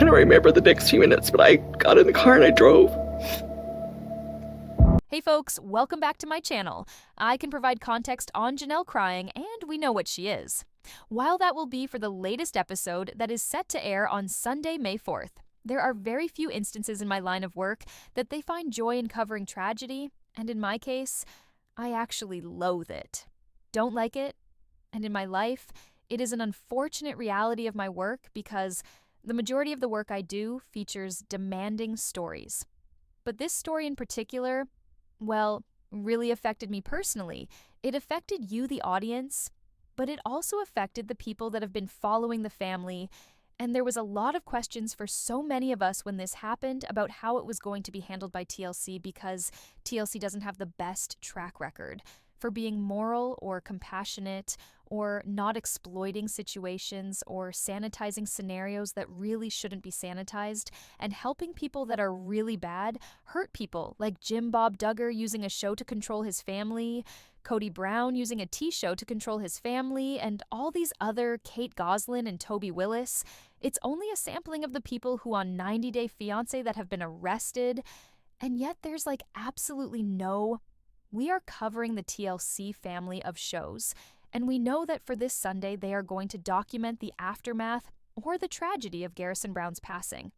don't remember the next few minutes, but I got in the car and I drove. Hey folks, welcome back to my channel. I can provide context on Janelle crying, and we know what she is. While that will be for the latest episode that is set to air on Sunday, May 4th, there are very few instances in my line of work that they find joy in covering tragedy, and in my case, I actually loathe it. Don't like it, and in my life, it is an unfortunate reality of my work because the majority of the work I do features demanding stories. But this story in particular, well, really affected me personally. It affected you, the audience, but it also affected the people that have been following the family. And there was a lot of questions for so many of us when this happened about how it was going to be handled by TLC because TLC doesn't have the best track record for being moral or compassionate or not exploiting situations or sanitizing scenarios that really shouldn't be sanitized and helping people that are really bad hurt people, like Jim Bob Duggar using a show to control his family, Cody Brown using a T-show to control his family, and all these other Kate Gosselin and Toby Willis. It's only a sampling of the people who on 90 Day Fiancé that have been arrested, and yet there's like absolutely no... We are covering the TLC family of shows, and we know that for this Sunday they are going to document the aftermath or the tragedy of Garrison Brown's passing.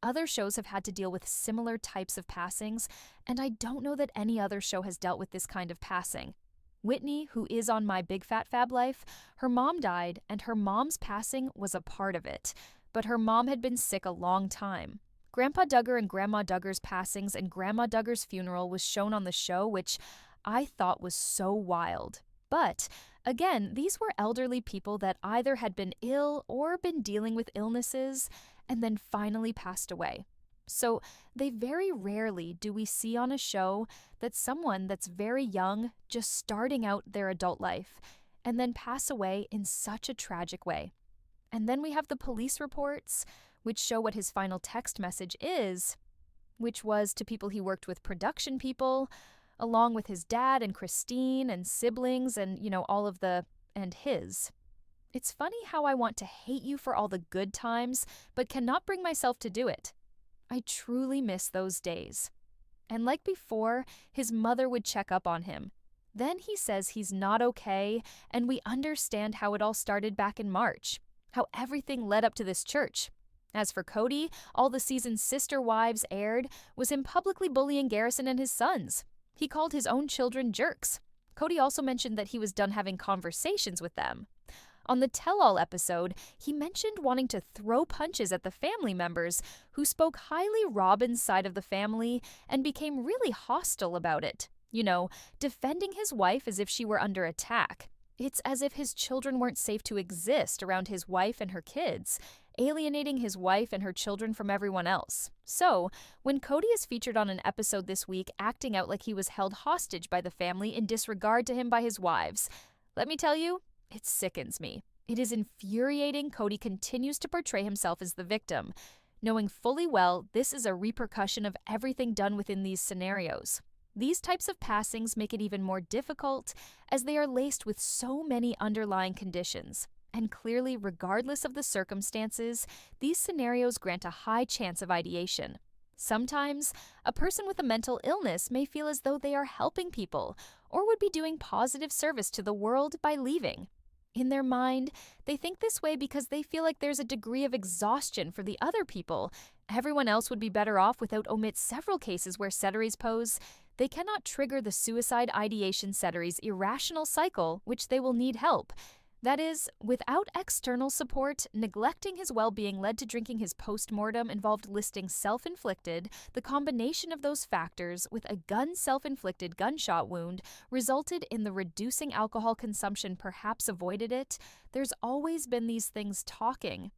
Other shows have had to deal with similar types of passings, and I don't know that any other show has dealt with this kind of passing. Whitney, who is on My Big Fat Fab Life, her mom died, and her mom's passing was a part of it, but her mom had been sick a long time. Grandpa Duggar and Grandma Duggar's passings and Grandma Duggar's funeral was shown on the show, which I thought was so wild. But, again, these were elderly people that either had been ill or been dealing with illnesses and then finally passed away. So they very rarely do we see on a show that someone that's very young, just starting out their adult life, and then pass away in such a tragic way. And then we have the police reports, which show what his final text message is, which was to people he worked with, production people, along with his dad and Christine and siblings and, all of the and his. It's funny how I want to hate you for all the good times, but cannot bring myself to do it. I truly miss those days. And like before, his mother would check up on him. Then he says he's not okay, and we understand how it all started back in March, how everything led up to this church. As for Cody, all the season's sister wives aired was him publicly bullying Garrison and his sons. He called his own children jerks. Cody also mentioned that he was done having conversations with them. On the Tell-All episode, he mentioned wanting to throw punches at the family members who spoke highly Robin's side of the family and became really hostile about it. Defending his wife as if she were under attack. It's as if his children weren't safe to exist around his wife and her kids, alienating his wife and her children from everyone else. So, when Cody is featured on an episode this week acting out like he was held hostage by the family in disregard to him by his wives, let me tell you, it sickens me. It is infuriating Cody continues to portray himself as the victim, knowing fully well this is a repercussion of everything done within these scenarios. These types of passings make it even more difficult as they are laced with so many underlying conditions. And clearly, regardless of the circumstances, these scenarios grant a high chance of ideation. Sometimes, a person with a mental illness may feel as though they are helping people or would be doing positive service to the world by leaving. In their mind, they think this way because they feel like there's a degree of exhaustion for the other people. Everyone else would be better off without omit several cases where Ceteris pose. They cannot trigger the suicide ideation Ceteris' irrational cycle, which they will need help. That is, without external support, neglecting his well-being led to drinking his post-mortem involved listing self-inflicted. The combination of those factors with a self-inflicted gunshot wound resulted in the reducing alcohol consumption perhaps avoided it. There's always been these things talking.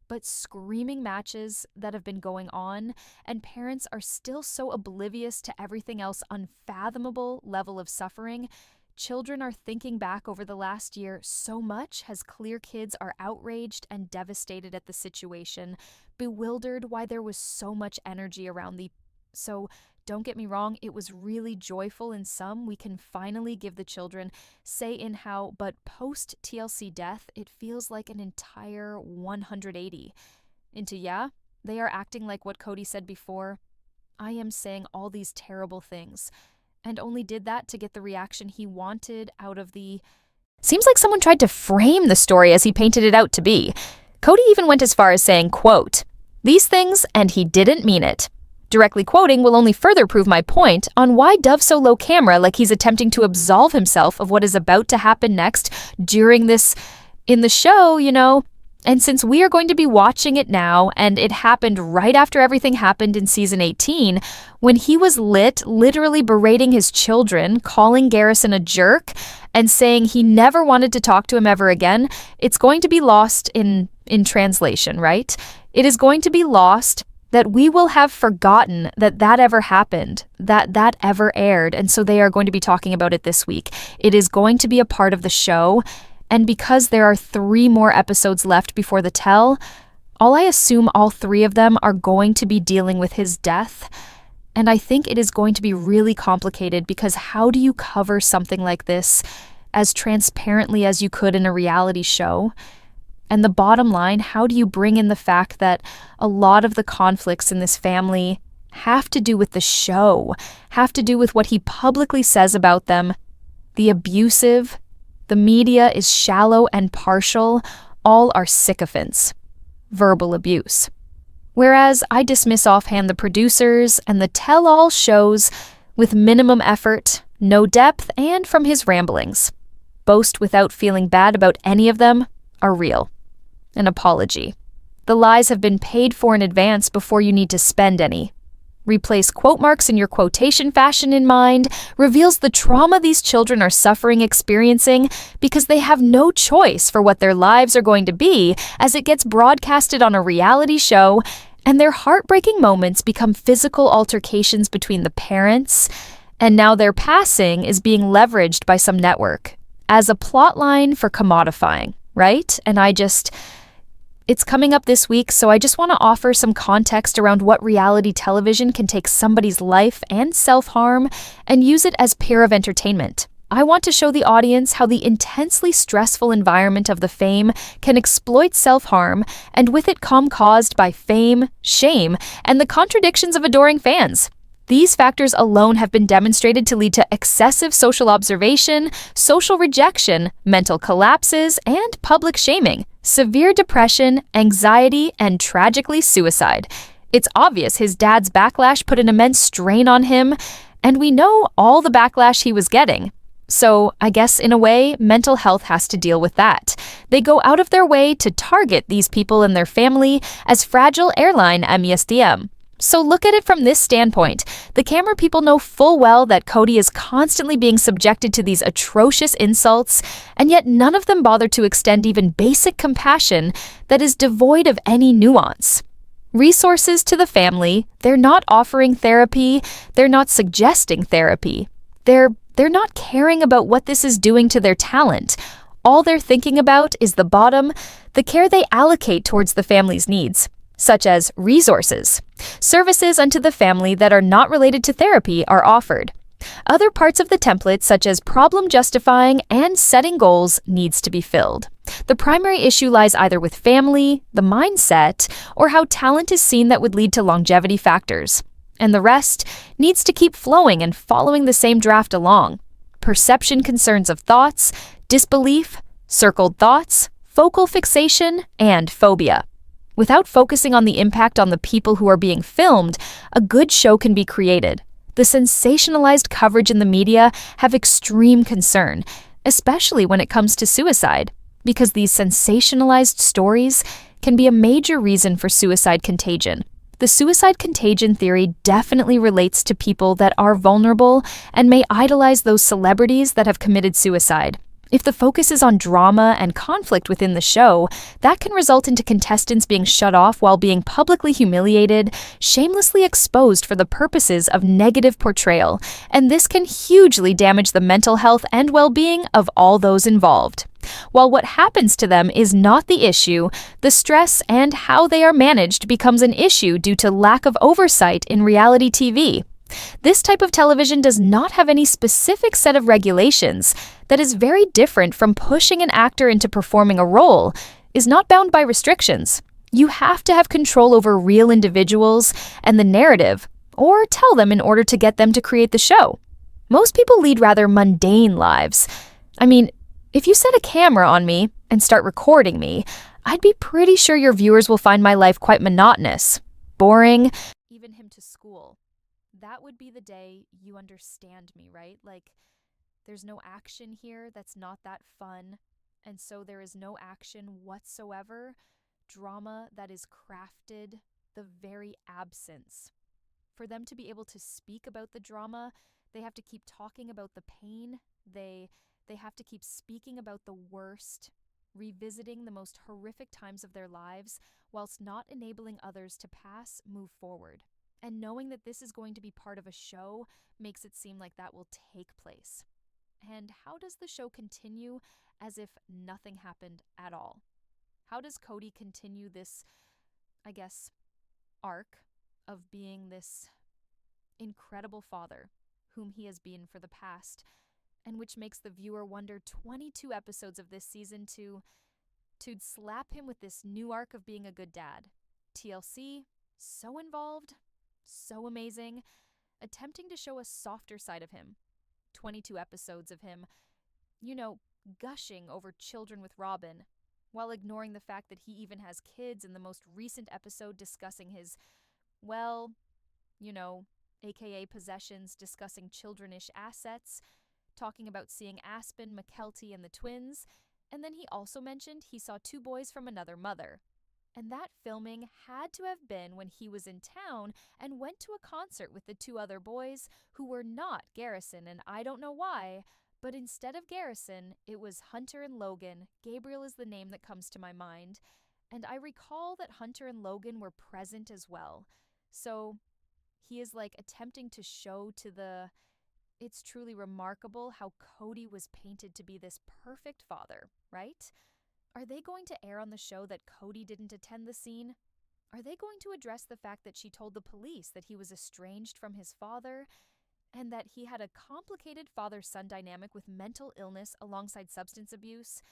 But screaming matches that have been going on, and parents are still so oblivious to everything else unfathomable level of suffering. Children are thinking back over the last year so much as clear kids are outraged and devastated at the situation, bewildered why there was so much energy around the... So, don't get me wrong, it was really joyful in some. We can finally give the children say in how, but post-TLC death, it feels like an entire 180. into, yeah, they are acting like what Cody said before. I am saying all these terrible things, and only did that to get the reaction he wanted out of the... Seems like someone tried to frame the story as he painted it out to be. Cody even went as far as saying, quote, "These things, and he didn't mean it." Directly quoting will only further prove my point on why Dove so low camera, like he's attempting to absolve himself of what is about to happen next during this, in the show, you know. And since we are going to be watching it now, and it happened right after everything happened in season 18, when he was literally berating his children, calling Garrison a jerk, and saying he never wanted to talk to him ever again, it's going to be lost in translation, right? It is going to be lost that we will have forgotten that ever happened, that ever aired, and so they are going to be talking about it this week. It is going to be a part of the show, and because there are 3 more episodes left before the tell, I assume all 3 of them are going to be dealing with his death. And I think it is going to be really complicated because how do you cover something like this as transparently as you could in a reality show? And the bottom line, how do you bring in the fact that a lot of the conflicts in this family have to do with the show, have to do with what he publicly says about them, the abusive, the media is shallow and partial, all are sycophants. Verbal abuse. Whereas I dismiss offhand the producers and the tell-all shows with minimum effort, no depth, and from his ramblings. Boast without feeling bad about any of them are real. An apology. The lies have been paid for in advance before you need to spend any. Replace quote marks in your quotation fashion in mind reveals the trauma these children are experiencing because they have no choice for what their lives are going to be as it gets broadcasted on a reality show, and their heartbreaking moments become physical altercations between the parents, and now their passing is being leveraged by some network as a plotline for commodifying, right? And it's coming up this week, so I just want to offer some context around what reality television can take somebody's life and self-harm and use it as pair of entertainment. I want to show the audience how the intensely stressful environment of the fame can exploit self-harm, and with it come caused by fame, shame, and the contradictions of adoring fans. These factors alone have been demonstrated to lead to excessive social observation, social rejection, mental collapses, and public shaming, severe depression, anxiety, and tragically suicide. It's obvious his dad's backlash put an immense strain on him, and we know all the backlash he was getting. So I guess in a way, mental health has to deal with that. They go out of their way to target these people and their family as fragile airline MESDM. So look at it from this standpoint. The camera people know full well that Cody is constantly being subjected to these atrocious insults, and yet none of them bother to extend even basic compassion that is devoid of any nuance. Resources to the family, they're not offering therapy, they're not suggesting therapy. They're not caring about what this is doing to their talent. All they're thinking about is the bottom, the care they allocate towards the family's needs, such as resources. Services unto the family that are not related to therapy are offered. Other parts of the template, such as problem justifying and setting goals, needs to be filled. The primary issue lies either with family, the mindset, or how talent is seen that would lead to longevity factors. And the rest needs to keep flowing and following the same draft along. Perception concerns of thoughts, disbelief, circled thoughts, focal fixation, and phobia. Without focusing on the impact on the people who are being filmed, a good show can be created. The sensationalized coverage in the media have extreme concern, especially when it comes to suicide, because these sensationalized stories can be a major reason for suicide contagion. The suicide contagion theory definitely relates to people that are vulnerable and may idolize those celebrities that have committed suicide. If the focus is on drama and conflict within the show, that can result into contestants being shut off while being publicly humiliated, shamelessly exposed for the purposes of negative portrayal, and this can hugely damage the mental health and well-being of all those involved. While what happens to them is not the issue, the stress and how they are managed becomes an issue due to lack of oversight in reality TV. This type of television does not have any specific set of regulations that is very different from pushing an actor into performing a role, is not bound by restrictions. You have to have control over real individuals and the narrative, or tell them in order to get them to create the show. Most people lead rather mundane lives. I mean, if you set a camera on me and start recording me, I'd be pretty sure your viewers will find my life quite monotonous, boring. Even him to school. That would be the day you understand me, right? Like, there's no action here that's not that fun, and so there is no action whatsoever. Drama that is crafted, the very absence. For them to be able to speak about the drama, they have to keep talking about the pain. They have to keep speaking about the worst, revisiting the most horrific times of their lives, whilst not enabling others to move forward. And knowing that this is going to be part of a show makes it seem like that will take place. And how does the show continue as if nothing happened at all? How does Cody continue this, I guess, arc of being this incredible father whom he has been for the past, and which makes the viewer wonder 22 episodes of this season to slap him with this new arc of being a good dad. TLC, so involved, so amazing, attempting to show a softer side of him. 22 episodes of him, gushing over children with Robin, while ignoring the fact that he even has kids in the most recent episode discussing his, aka possessions, discussing childrenish assets, talking about seeing Aspen, McKelty, and the twins, and then he also mentioned he saw 2 boys from another mother. And that filming had to have been when he was in town and went to a concert with the 2 other boys who were not Garrison, and I don't know why, but instead of Garrison, it was Hunter and Logan. Gabriel is the name that comes to my mind. And I recall that Hunter and Logan were present as well. So he is like attempting to show it's truly remarkable how Cody was painted to be this perfect father, right? Are they going to air on the show that Cody didn't attend the scene? Are they going to address the fact that she told the police that he was estranged from his father and that he had a complicated father-son dynamic with mental illness alongside substance abuse?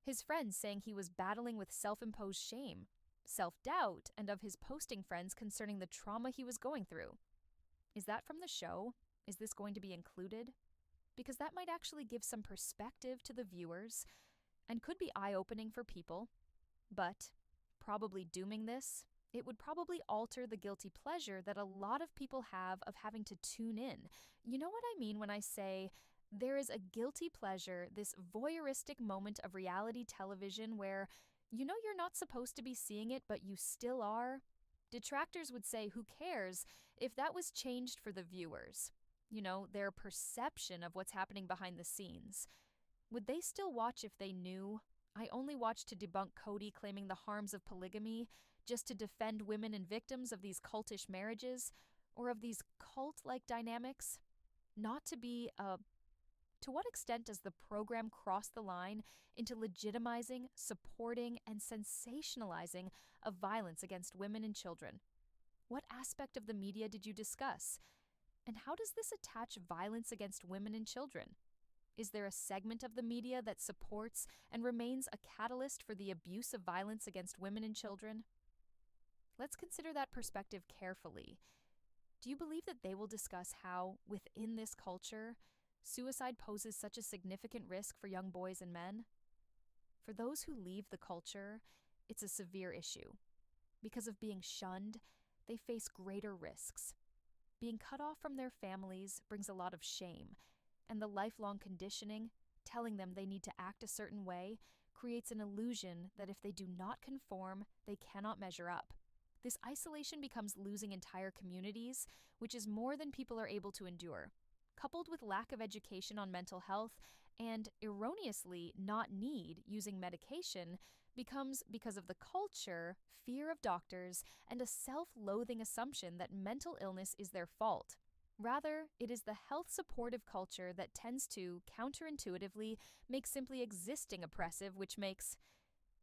His friends saying he was battling with self-imposed shame, self-doubt, and of his posting friends concerning the trauma he was going through. Is that from the show? Is this going to be included? Because that might actually give some perspective to the viewers and could be eye-opening for people. But, probably dooming this, it would probably alter the guilty pleasure that a lot of people have of having to tune in. You know what I mean when I say there is a guilty pleasure, this voyeuristic moment of reality television where you're not supposed to be seeing it, but you still are? Detractors would say, who cares if that was changed for the viewers? Their perception of what's happening behind the scenes. Would they still watch if they knew? I only watched to debunk Cody claiming the harms of polygamy, just to defend women and victims of these cultish marriages, or of these cult-like dynamics. Not to be To what extent does the program cross the line into legitimizing, supporting, and sensationalizing of violence against women and children? What aspect of the media did you discuss? And how does this attach violence against women and children? Is there a segment of the media that supports and remains a catalyst for the abuse of violence against women and children? Let's consider that perspective carefully. Do you believe that they will discuss how, within this culture, suicide poses such a significant risk for young boys and men? For those who leave the culture, it's a severe issue. Because of being shunned, they face greater risks. Being cut off from their families brings a lot of shame, and the lifelong conditioning, telling them they need to act a certain way, creates an illusion that if they do not conform, they cannot measure up. This isolation becomes losing entire communities, which is more than people are able to endure. Coupled with lack of education on mental health and erroneously not need using medication, becomes, because of the culture, fear of doctors, and a self-loathing assumption that mental illness is their fault. Rather, it is the health-supportive culture that tends to, counterintuitively, make simply existing oppressive, which makes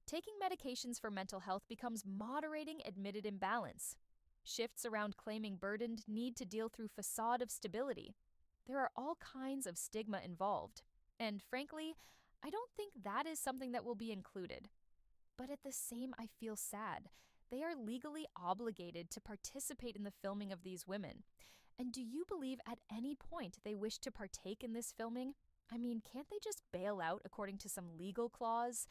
taking medications for mental health becomes moderating admitted imbalance. Shifts around claiming burdened need to deal through facade of stability. There are all kinds of stigma involved. And frankly, I don't think that is something that will be included. But at the same, I feel sad They are legally obligated to participate in the filming of these women. And do you believe at any point they wish to partake in this filming? I mean, can't they just bail out according to some legal clause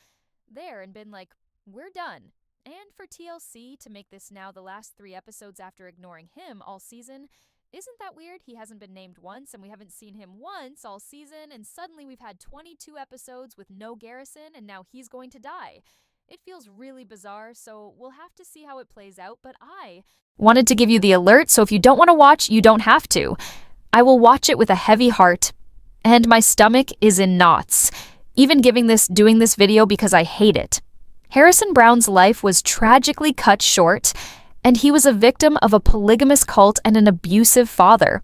there and been like, we're done? And for TLC to make this now the last 3 episodes after ignoring him all season, isn't that weird? He hasn't been named once and we haven't seen him once all season, and suddenly we've had 22 episodes with no Garrison and now he's going to die. It feels really bizarre, so we'll have to see how it plays out, but I wanted to give you the alert, so if you don't want to watch, you don't have to. I will watch it with a heavy heart, and my stomach is in knots, even doing this video because I hate it. Garrison Brown's life was tragically cut short, and he was a victim of a polygamous cult and an abusive father.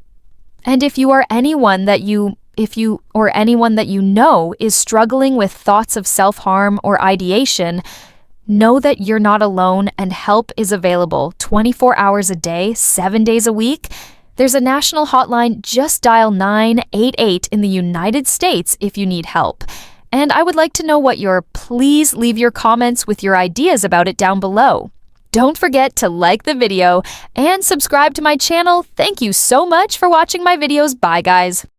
And if you or anyone that you know is struggling with thoughts of self-harm or ideation, know that you're not alone and help is available 24 hours a day, 7 days a week. There's a national hotline, just dial 988 in the United States if you need help. And I would like to know please leave your comments with your ideas about it down below. Don't forget to like the video and subscribe to my channel. Thank you so much for watching my videos. Bye, guys.